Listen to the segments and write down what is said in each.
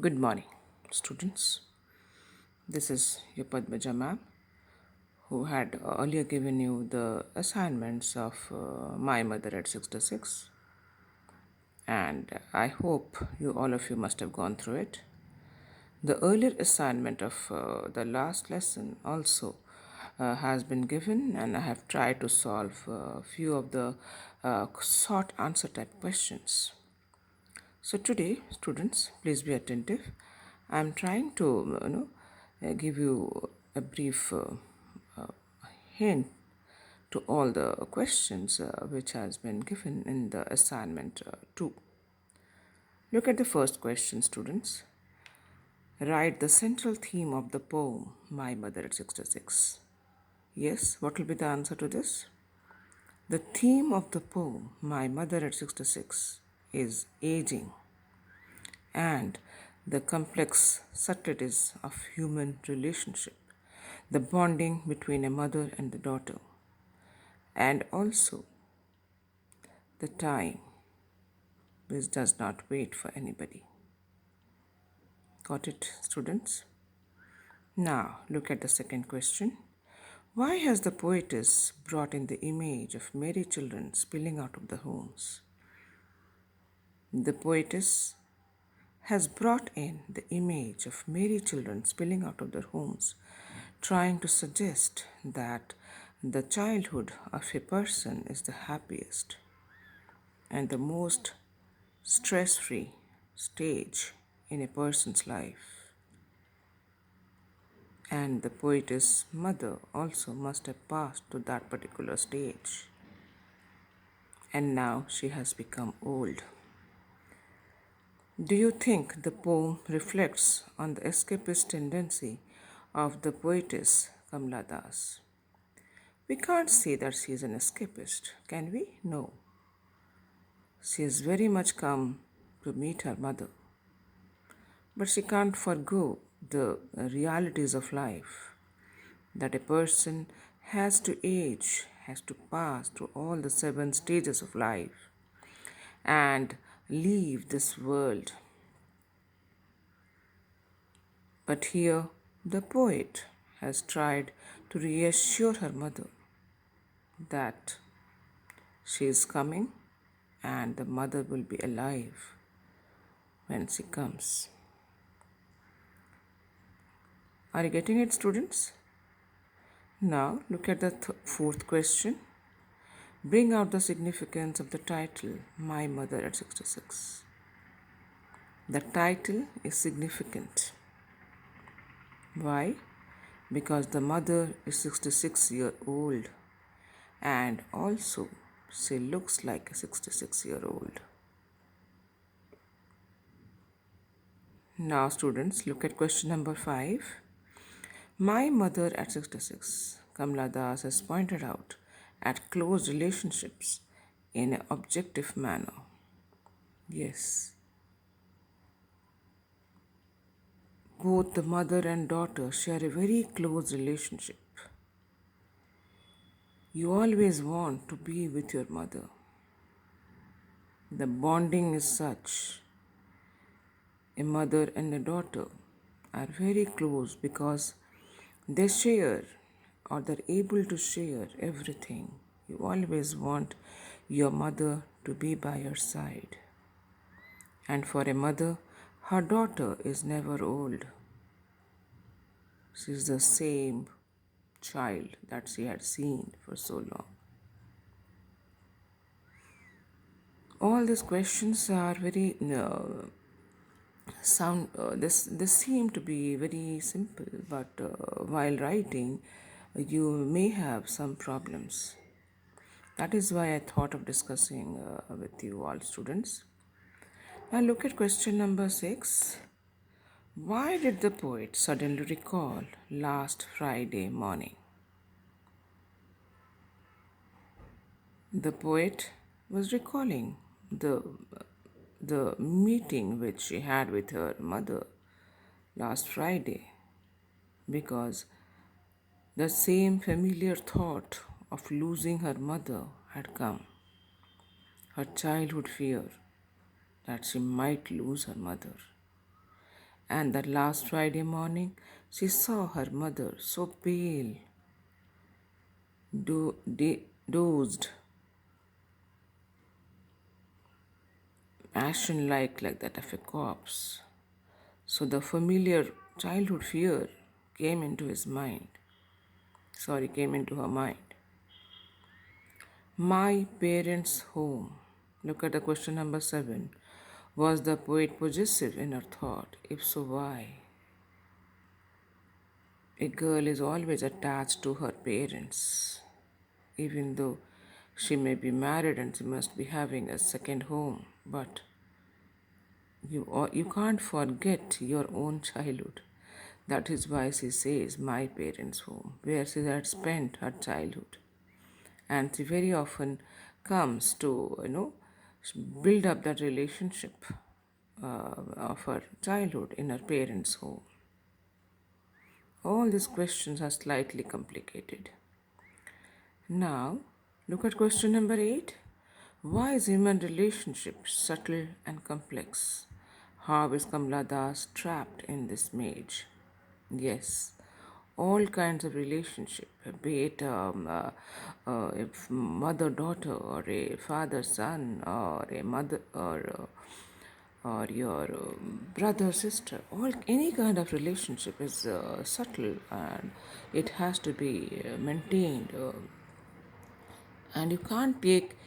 Good morning, students. This is your Padmaja ma'am, who had earlier given you the assignments of My Mother at 66, and I hope all of you must have gone through it. The earlier assignment of the last lesson also has been given, and I have tried to solve a few of the short answer type questions. So today, students, please be attentive. I am trying to, give you a brief hint to all the questions which has been given in the assignment 2. Look at the first question, students. Write the central theme of the poem My Mother at 66. Yes, what will be the answer to this? The theme of the poem My Mother at 66 is aging and the complex subtleties of human relationship, the bonding between a mother and the daughter, and also the time which does not wait for anybody. Got it, students? Now, look at the second question. Why has the poetess brought in the image of merry children spilling out of the homes? The poetess has brought in the image of merry children spilling out of their homes, trying to suggest that the childhood of a person is the happiest and the most stress free stage in a person's life. And the poetess' mother also must have passed to that particular stage. And now she has become old. Do you think the poem reflects on the escapist tendency of the poetess Kamala Das? We can't say that she is an escapist, can we? No. She has very much come to meet her mother. But she can't forgo the realities of life, that a person has to age, has to pass through all the 7 stages of life and leave this world. But here the poet has tried to reassure her mother that she is coming and the mother will be alive when she comes. Are you getting it, students? Now look at the fourth question. Bring out the significance of the title My Mother at 66. The title is significant. Why? Because the mother is 66-year-old and also she looks like a 66-year-old. Now students, look at question number 5. My mother at 66, Kamala Das has pointed out at close relationships in an objective manner. Yes. Both the mother and daughter share a very close relationship. You always want to be with your mother. The bonding is such. A mother and a daughter are very close because they share or they're able to share everything. You always want your mother to be by your side. And for a mother, her daughter is never old. She is the same child that she had seen for so long. All these questions are very this seem to be very simple, but while writing, you may have some problems. That is why I thought of discussing with you all, students. Now look at question number 6. Why did the poet suddenly recall last Friday morning? The poet was recalling the meeting which she had with her mother last Friday because the same familiar thought of losing her mother had come. Her childhood fear that she might lose her mother. And that last Friday morning, she saw her mother so pale, dozed, ashen like that of a corpse. So the familiar childhood fear came into his mind. Came into her mind. My parents' home. Look at the question number 7. Was the poet possessive in her thought? If so, why? A girl is always attached to her parents, even though she may be married and she must be having a second home. But you can't forget your own childhood. That is why she says, my parents' home, where she had spent her childhood. And she very often comes to, build up that relationship of her childhood in her parents' home. All these questions are slightly complicated. Now, look at question number 8. Why is human relationship subtle and complex? How is Kamala Das trapped in this maze? Yes, all kinds of relationship, be it a mother-daughter or a father-son or a mother or your brother-sister, all any kind of relationship is subtle and it has to be maintained. And you can't take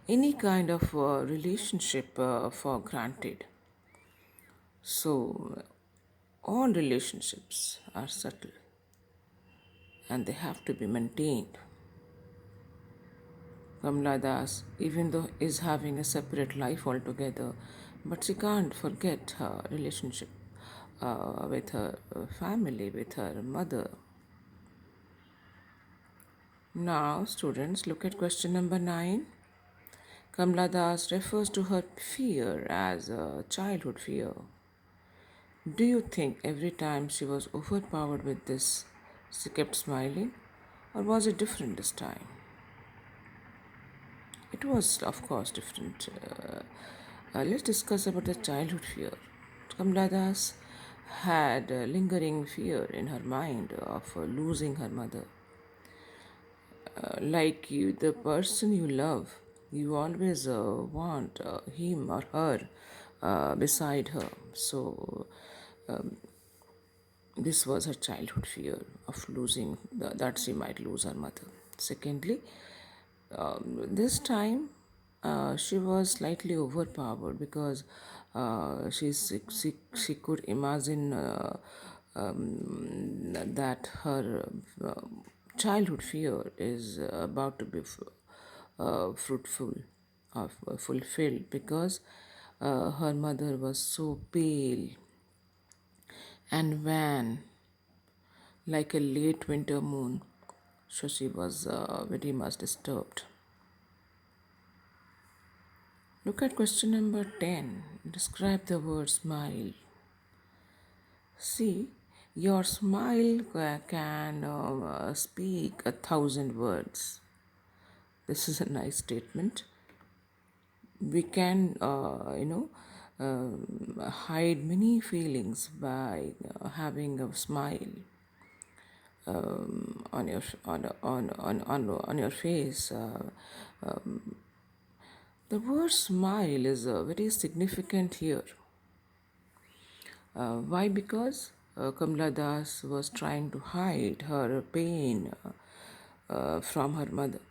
any kind of relationship for granted. So, all relationships are subtle and they have to be maintained. Kamala Das, even though is having a separate life altogether, but she can't forget her relationship with her family, with her mother. Now, students, look at question number 9. Kamala Das refers to her fear as a childhood fear. Do you think every time she was overpowered with this, she kept smiling? Or was it different this time? It was, of course, different. Let's discuss about the childhood fear. Kamala Das had a lingering fear in her mind of losing her mother. Like you, the person you love, you always want him or her beside her. So this was her childhood fear of losing, that she might lose her mother. Secondly, this time she was slightly overpowered because she could imagine that her childhood fear is about to be fruitful or fulfilled because her mother was so pale and wan like a late winter moon. So she was very much disturbed. Look at question number 10. Describe the word smile. See, your smile can speak 1,000 words. This is a nice statement. We can, hide many feelings by having a smile on your face. The word smile is very significant here. Why? Because Kamala Das was trying to hide her pain from her mother.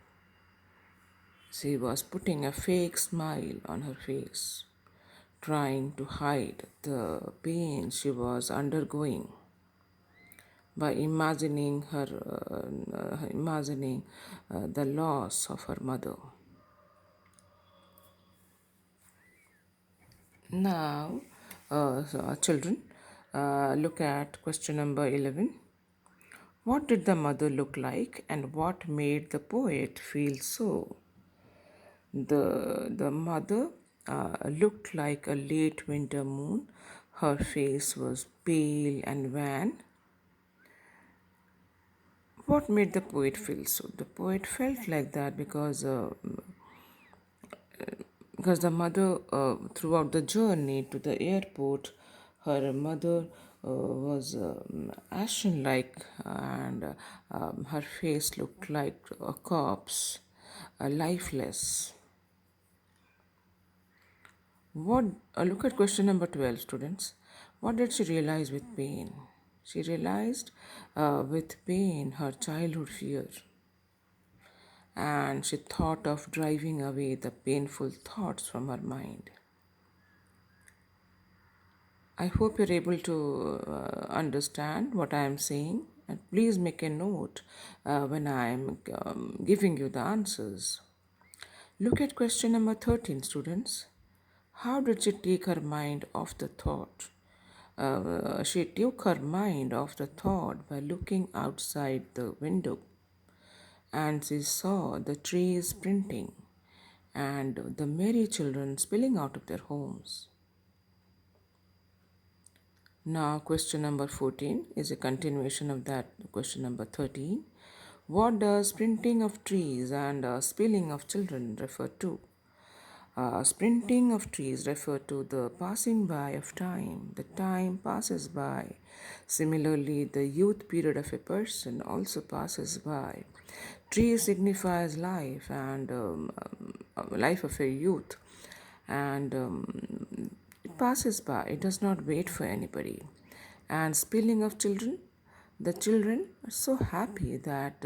She was putting a fake smile on her face, trying to hide the pain she was undergoing by imagining the loss of her mother. Now, children, look at question number 11. What did the mother look like and what made the poet feel so? The mother looked like a late winter moon. Her face was pale and wan. What made the poet feel so? The poet felt like that because the mother, throughout the journey to the airport, Her mother was ashen like, and her face looked like a corpse, lifeless. What? Look at question number 12, students. What did she realize with pain? She realized with pain her childhood fear, and she thought of driving away the painful thoughts from her mind. I hope you're able to understand what I am saying, and please make a note when I am giving you the answers. Look at question number 13, students. How did she take her mind off the thought? She took her mind off the thought by looking outside the window, and she saw the trees sprinting and the merry children spilling out of their homes. Now, question number 14 is a continuation of that question number 13. What does sprinting of trees and spilling of children refer to? Sprinting of trees refer to the passing by of time. The time passes by. Similarly, the youth period of a person also passes by. Tree signifies life and life of a youth, and it passes by. It does not wait for anybody. And spilling of children, the children are so happy that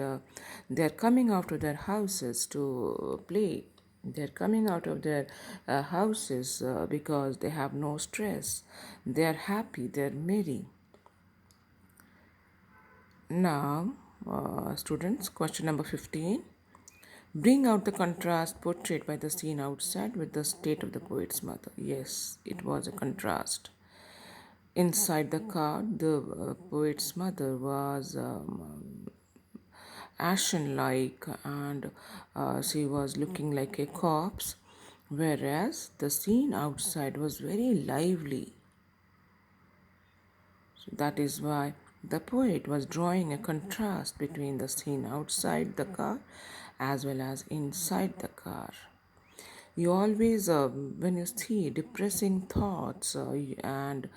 they are coming out of their houses to play. They're coming out of their houses because they have no stress. They're happy, they're merry. Now, students, question number 15. Bring out the contrast portrayed by the scene outside with the state of the poet's mother. Yes, it was a contrast. Inside the car, the poet's mother was ashen like, and she was looking like a corpse, whereas the scene outside was very lively. So that is why the poet was drawing a contrast between the scene outside the car as well as inside the car. You always, when you see depressing thoughts and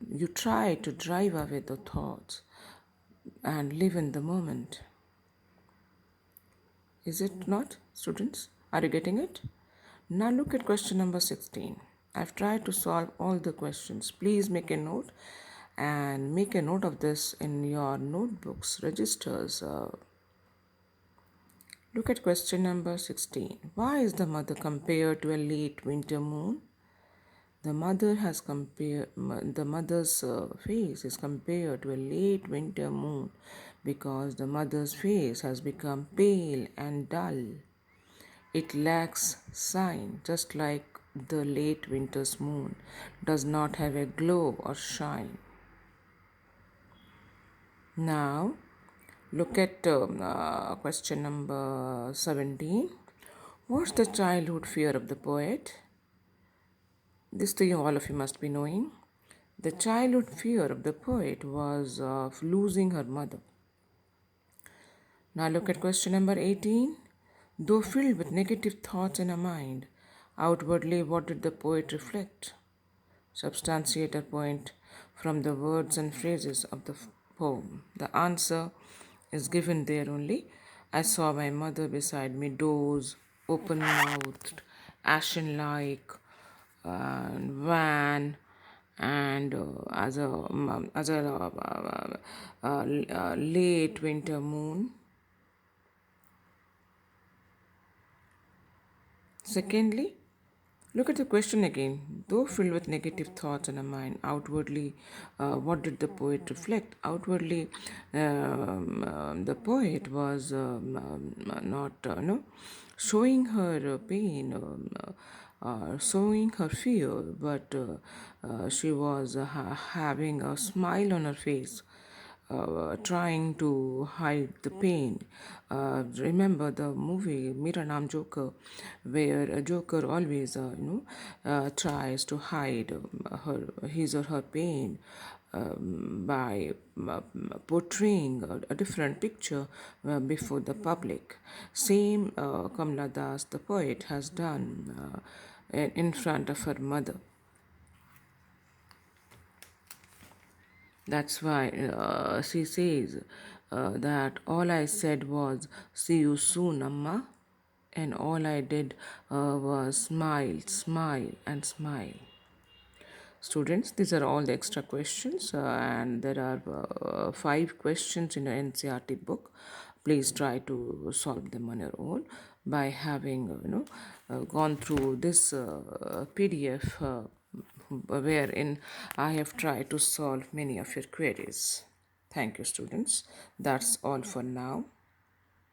you try to drive away the thoughts and live in the moment. Is it not, students? Are you getting it? Now look at question number 16. I've tried to solve all the questions. Please make a note and make a note of this in your notebooks, registers. Look at question number 16. Why is the mother compared to a late winter moon? The mother's face is compared to a late winter moon because the mother's face has become pale and dull. It lacks shine, just like the late winter's moon does not have a glow or shine. Now, look at question number 17. What's the childhood fear of the poet? This to you, all of you must be knowing. The childhood fear of the poet was of losing her mother. Now look at question number 18. Though filled with negative thoughts in her mind, outwardly what did the poet reflect? Substantiate a point from the words and phrases of the poem. The answer is given there only. I saw my mother beside me doze, open mouthed, ashen like, and wan, and late winter moon. Secondly, look at the question again. Though filled with negative thoughts in her mind, outwardly, what did the poet reflect? Outwardly, the poet was not, showing her pain, showing her fear, but she was having a smile on her face, trying to hide the pain. Remember the movie Mera Naam Joker, where a Joker always, tries to hide his or her pain by portraying a different picture before the public. Same Kamla Das, the poet, has done in front of her mother. That's why she says that all I said was, "See you soon, Amma." And all I did was smile, smile, and smile. Students, these are all the extra questions, and there are 5 questions in your NCRT book. Please try to solve them on your own by having gone through this PDF wherein I have tried to solve many of your queries. Thank you, students. That's all for now.